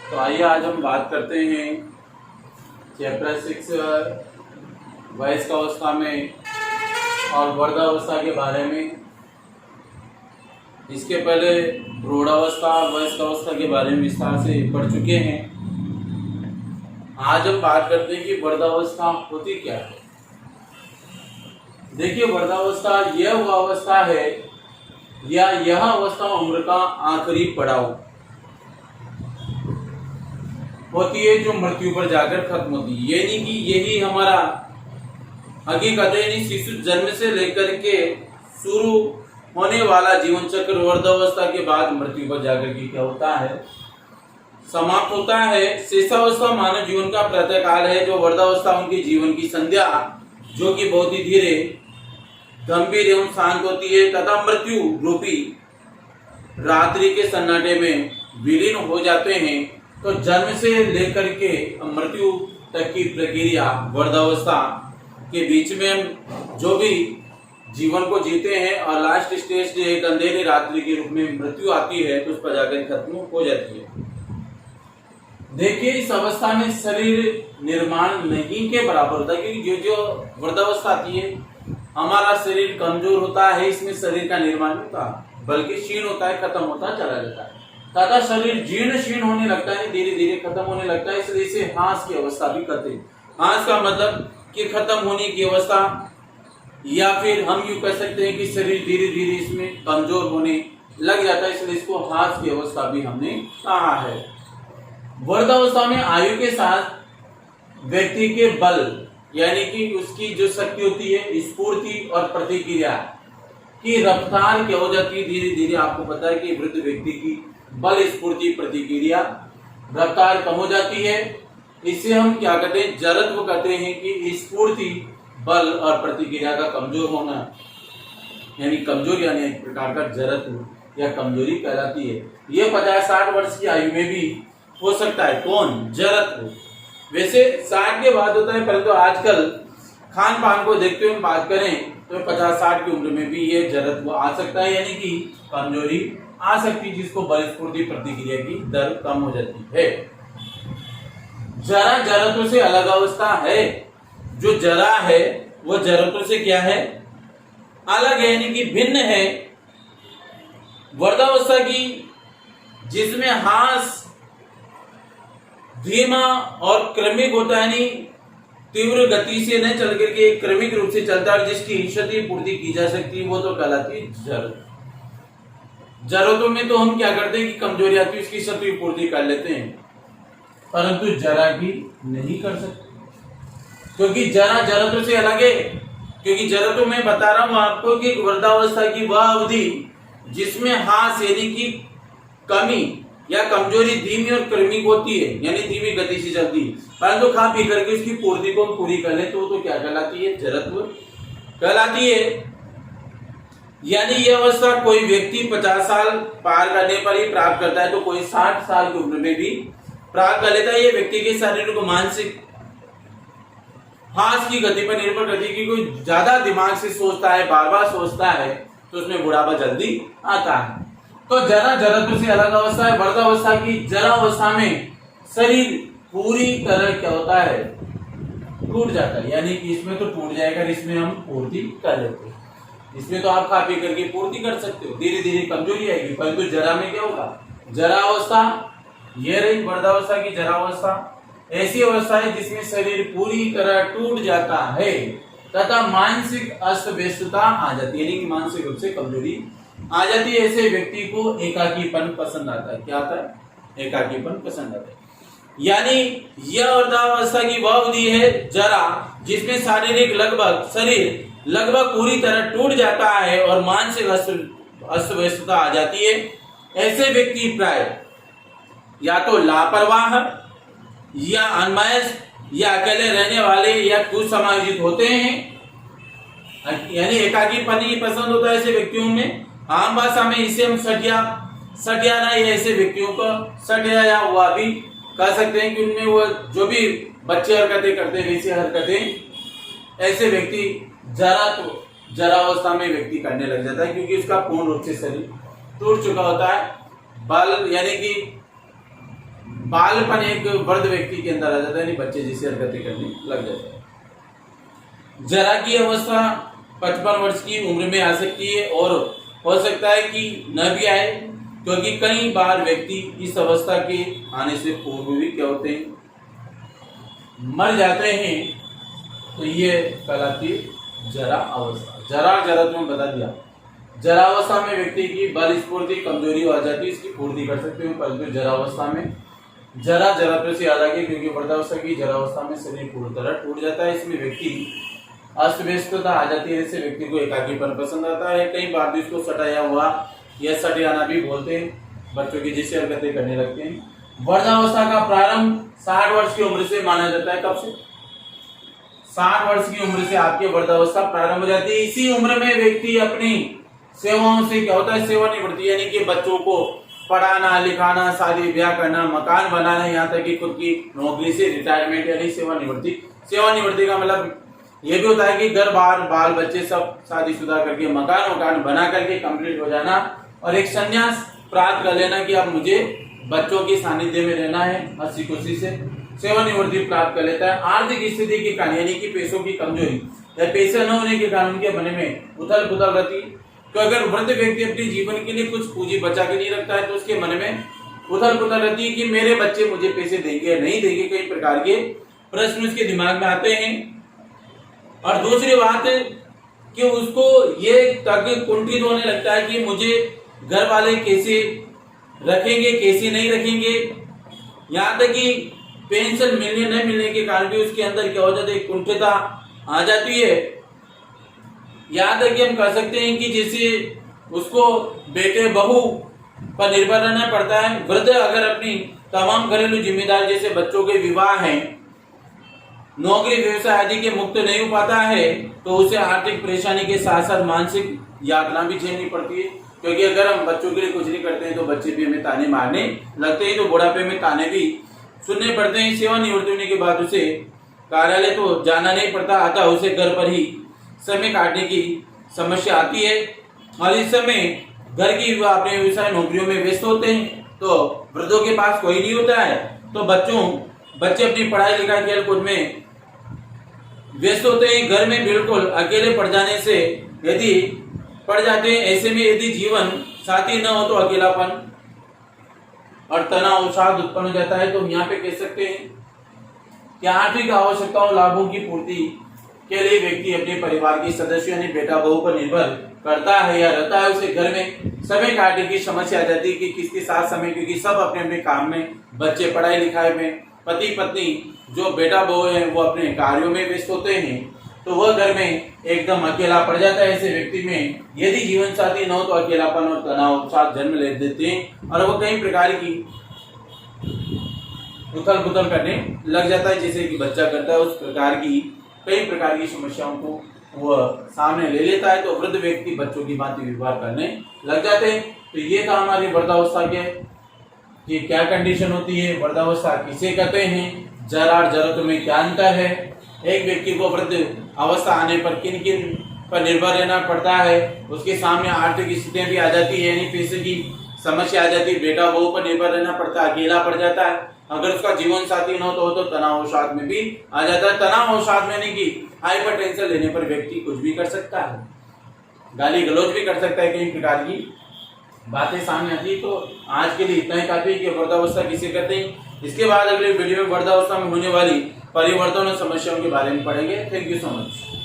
तो आइए आज हम बात करते हैं चैप्टर 6 वयस्क अवस्था में और वृद्धावस्था के बारे में। इसके पहले प्रौढ़ावस्था और वयस्क अवस्था के बारे में विस्तार से पढ़ चुके हैं। आज हम बात करते हैं कि वृद्धावस्था होती क्या है। देखिए, वृद्धावस्था यह वो अवस्था है या यह अवस्था उम्र का आखिरी पड़ाव होती है जो मृत्यु पर जाकर खत्म होती है। यानी कि यही हमारा हकीकत है। यानी शिशु जन्म से लेकर के शुरू होने वाला जीवन चक्र वृद्धावस्था के बाद मृत्यु पर जाकर के क्या होता है, समाप्त होता है। शेषावस्था मानव जीवन का प्रातः काल है, जो वृद्धावस्था उनके जीवन की संध्या जो कि बहुत ही धीरे गंभीर एवं शांत होती है तथा मृत्यु रूपी रात्रि के सन्नाटे में विलीन हो जाते हैं। तो जन्म से लेकर के मृत्यु तक की प्रक्रिया वृद्धावस्था के बीच में हम जो भी जीवन को जीते हैं और लास्ट स्टेज एक अंधेरी रात्रि के रूप में मृत्यु आती है तो उस पर जाकर खत्म हो जाती है। देखिए, इस अवस्था में शरीर निर्माण नहीं के बराबर होता है, क्योंकि जो वृद्धावस्था आती है हमारा शरीर कमजोर होता है, इसमें शरीर का निर्माण होता है बल्कि क्षीण होता है, खत्म होता चला जाता है तथा शरीर जीर्ण शीर्ण होने लगता है, धीरे धीरे खत्म होने लगता है। इसलिए इसे हाँस की अवस्था भी कहते हैं। हाँस का मतलब कि खत्म होने की अवस्था, या फिर हम यूं कह सकते हैं कि शरीर धीरे धीरे इसमें कमजोर होने लग जाता है, इसलिए इसको हाँस की अवस्था भी हमने कहा है। वृद्धावस्था में आयु के साथ व्यक्ति के बल यानी कि उसकी जो शक्ति होती है, स्फूर्ति और प्रतिक्रिया की रफ्तार क्या हो जाती है, धीरे धीरे आपको पता है कि वृद्ध व्यक्ति की बल स्फूर्ति प्रतिक्रिया रफ्तार कम हो जाती है। इसे हम क्या कहते हैं, जड़त्व कहते हैं कि स्फूर्ति बल और प्रतिक्रिया का कमजोर होना, यानी कमजोर यानी एक प्रकार का जड़त्व या कमजोरी कहलाती है। यह 50-60 वर्ष की आयु में भी हो सकता है। कौन? जड़त्व। वैसे 60 के बाद होता है, परंतु आजकल खान पान को देखते हुए बात करें तो 50-60 की उम्र में भी ये जड़त्व आ सकता है, यानी कि कमजोरी आ सकती है, जिसको बल स्फूर्ति प्रतिक्रिया की दर कम हो जाती है। जरा जड़त्व से अलग अवस्था है। जो जरा है वो जड़त्व से क्या है, अलग है, यानी कि भिन्न है। वृद्धावस्था की जिसमें हाँस धीमा और क्रमिक होता है, यानी तीव्र गति से न चल करके क्रमिक रूप से चलता है, जिसकी क्षति पूर्ति की जा सकती है, वो तो कहलाती है जड़त्व। जरूरतों में तो हम क्या करते हैं कि कमजोरी आती है, उसकी क्षति पूर्ति कर लेते हैं, परंतु जरा की नहीं कर सकते, क्योंकि जरा जरूरतों से अलग है। क्योंकि जरूरतों में बता रहा हूं आपको कि वृद्धावस्था की वह अवधि जिसमें हाँस यानी कि कमी या कमजोरी धीमी और क्रमिक होती है, यानी धीमी गति से चलती है, परंतु खा पी करके उसकी पूर्ति को हम पूरी कर ले तो क्या कहलाती है, जड़त्व कहलाती है। यानी यह अवस्था कोई व्यक्ति 50 साल पार करने पर ही प्राप्त करता है, तो कोई 60 साल की उम्र में भी प्राप्त कर लेता है। यह व्यक्ति के शरीर को मानसिक हाँस की गति पर निर्भर करती है, कि कोई ज्यादा दिमाग से सोचता है, बार बार सोचता है, तो उसमें बुढ़ापा जल्दी आता है। तो जरा जड़त्व से अलग अवस्था है। वृद्धावस्था की जरा अवस्था में शरीर पूरी तरह क्या होता है, टूट जाता है, यानी कि इसमें तो टूट जाएगा, इसमें हम पूर्ति कर लेते हैं। इसमें तो आप खा पी करके पूर्ति कर सकते हो, धीरे धीरे कमजोरी आएगी, परंतु जरा में क्या होगा, जरा अवस्था, यह रही वृद्धावस्था की जरा अवस्था। ऐसी अवस्था है जिसमें शरीर पूरी तरह टूट जाता है तथा मानसिक अस्त व्यस्तता आ जाती है, यानी कि मानसिक रूप से कमजोरी आ जाती है। ऐसे व्यक्ति को एकाकीपन पसंद आता है। क्या आता है? एकाकीपन पसंद आता है। यानी यह वृद्धावस्था की वह अवधि है जरा जिसमें शारीरिक शरीर लगभग पूरी तरह टूट जाता है और मानसिक अस्त व्यस्तता आ जाती है। ऐसे व्यक्ति प्राय या तो लापरवाह या अनमयस या अकेले रहने वाले या कुसमाजित होते हैं, यानी एकाकीपन ही पसंद होता है ऐसे व्यक्तियों में। आम भाषा में इसे हम सटियाना या ऐसे व्यक्तियों को सटिया या हुआ भी कह सकते हैं, कि उनमें वो जो भी बच्चे हरकतें करते हैं वैसी हरकतें ऐसे व्यक्ति जरावस्था में व्यक्ति करने लग जाता है, क्योंकि उसका पूर्ण रूप से शरीर टूट चुका होता है। बल यानी कि बालपन एक वृद्ध व्यक्ति के अंदर आ जाता है, यानी बच्चे जैसी हरकतें करने लग जाते हैं। जरा की अवस्था 55 वर्ष की उम्र में आ सकती है और हो सकता है कि न भी आए, क्योंकि कई बार व्यक्ति इस अवस्था के आने से पूर्व भी क्या होते हैं, मर जाते हैं। तो ये कहलाती है जरा अवस्था। जरा तुम्हें बता दिया, जरा अवस्था में व्यक्ति की बल स्फूर्ति कमजोरी आ जाती है, इसकी पूर्ति कर सकते हो, परंतु जरा अवस्था में जरा तो से याद आ गई, क्योंकि वृद्धावस्था की जरा अवस्था में शरीर पूरी तरह टूट जाता है। इसमें व्यक्ति अस्त व्यस्तता आ जाती है, इससे व्यक्ति को एकाकीपन पसंद आता है। कई बार भी इसको सटाया हुआ या सटियाना भी बोलते हैं, बच्चों की जैसी हरकतें करने लगते हैं। वृद्धावस्था का प्रारंभ 60 वर्ष की उम्र से माना जाता है। कब से? 60 वर्ष की उम्र से आपकी वृद्धावस्था प्रारंभ हो जाती है। इसी उम्र में व्यक्ति अपनी सेवाओं से क्या होता है, सेवानिवृत्ति, यानी कि बच्चों को पढ़ाना लिखाना, शादी ब्याह करना, मकान बनाना, यहाँ तक कि खुद की नौकरी से रिटायरमेंट यानी सेवानिवृत्ति। सेवानिवृत्ति का मतलब ये भी होता है कि घर बार बाल बच्चे सब शादीशुदा करके मकान बना करके कंप्लीट हो जाना और एक संन्यास प्राप्त कर लेना कि अब मुझे बच्चों की सानिध्य में रहना है, हंसी खुशी से सेवानिवृत्ति प्राप्त कर लेता है। आर्थिक स्थिति की कारण यानी कि पैसों की कमजोरी या पैसे न होने के कारण उनके मन में उथल पुथल रहती। तो अगर वृद्ध व्यक्ति अपने जीवन के लिए कुछ पूंजी बचा के नहीं रखता है तो उसके मन में उथल पुथल रहती है कि मेरे बच्चे मुझे पैसे देंगे या नहीं देंगे, कई प्रकार के प्रश्न उसके दिमाग में आते हैं। और दूसरी बात कि उसको ये तक कुंठित होने लगता है कि मुझे घर वाले कैसे रखेंगे कैसे नहीं रखेंगे, यहाँ तक कि पेंशन मिलने न मिलने के कारण भी उसके अंदर क्या हो जाता है, कुंठितता आ जाती है। यहाँ तक कि हम कह सकते हैं कि जैसे उसको बेटे बहू पर निर्भर रहना पड़ता है। वृद्ध अगर अपनी तमाम घरेलू जिम्मेदारी जैसे बच्चों के विवाह है, नौकरी व्यवसाय आदि के मुक्त नहीं हो पाता है तो उसे आर्थिक परेशानी के साथ साथ मानसिक यातना भी झेलनी पड़ती है। क्योंकि अगर हम बच्चों के लिए कुछ नहीं करते हैं तो बच्चे भी हमें ताने मारने लगते हैं, तो बुढ़ापे में ताने भी सुनने पड़ते हैं। सेवानिवृत्ति होने के बाद उसे कार्यालय तो जाना नहीं पड़ता, अतः उसे घर पर ही समय काटने की समस्या आती है। और इस समय घर की अपने व्यवसाय नौकरियों में व्यस्त होते हैं तो वृद्धों के पास कोई नहीं होता है, तो बच्चे अपनी पढ़ाई लिखाई खेल कूद में व्यस्त होते हैं। घर में बिल्कुल अकेले पड़ जाने से यदि पड़ जाते हैं, ऐसे में यदि जीवन साथी न हो तो अकेलापन और तनाव अवसाद उत्पन्न हो जाता है। तो हम यहाँ पे कह सकते हैं कि आर्थिक आवश्यकताओं लाभों की पूर्ति के लिए व्यक्ति अपने परिवार के सदस्यों यानी बेटा बहू पर निर्भर करता है या रहता है। उसे घर में समय काटने की समस्या आ जाती है कि किसके साथ समय, क्योंकि सब अपने अपने काम में, बच्चे पढ़ाई लिखाई में, पति पत्नी जो बेटा बहू है वो अपने कार्यों में व्यस्त होते हैं, तो वह घर में एकदम अकेला पड़ जाता है। ऐसे व्यक्ति में यदि जीवन साथी न हो तो अकेलापन और तनाव साथ जन्म ले देते हैं और वह कई प्रकार की उथल पुथल करने लग जाता है, जैसे कि बच्चा करता है उस प्रकार की कई प्रकार की समस्याओं को वह सामने ले लेता है। तो वृद्ध व्यक्ति बच्चों की भांति व्यवहार करने लग जाते हैं। तो ये था हमारी वृद्धावस्था के कि क्या कंडीशन होती है, वृद्धावस्था किसे कहते हैं, जरा और जरूरत में क्या अंतर है, एक व्यक्ति को वृद्ध अवस्था आने पर किन किन पर निर्भर रहना पड़ता है, उसके सामने आर्थिक स्थितियां भी आ जाती है यानी पैसे की समस्या आ जाती है, बेटा बहू पर निर्भर रहना पड़ता है, अकेला पड़ जाता है। अगर उसका जीवन साथी न हो तो तनाव अवसाद में भी आ जाता है। तनाव अवसाद में नहीं कि हाइपरटेंशन लेने पर व्यक्ति कुछ भी कर सकता है, गाली गलौज भी कर सकता है, कई प्रकार की बातें सामने आती है। तो आज के लिए इतना ही काफी कि वृद्धावस्था किसे कहते हैं। इसके बाद अगले वीडियो में वृद्धावस्था में होने वाली परिवर्तन और समस्याओं के बारे में पढ़ेंगे। Thank you so much.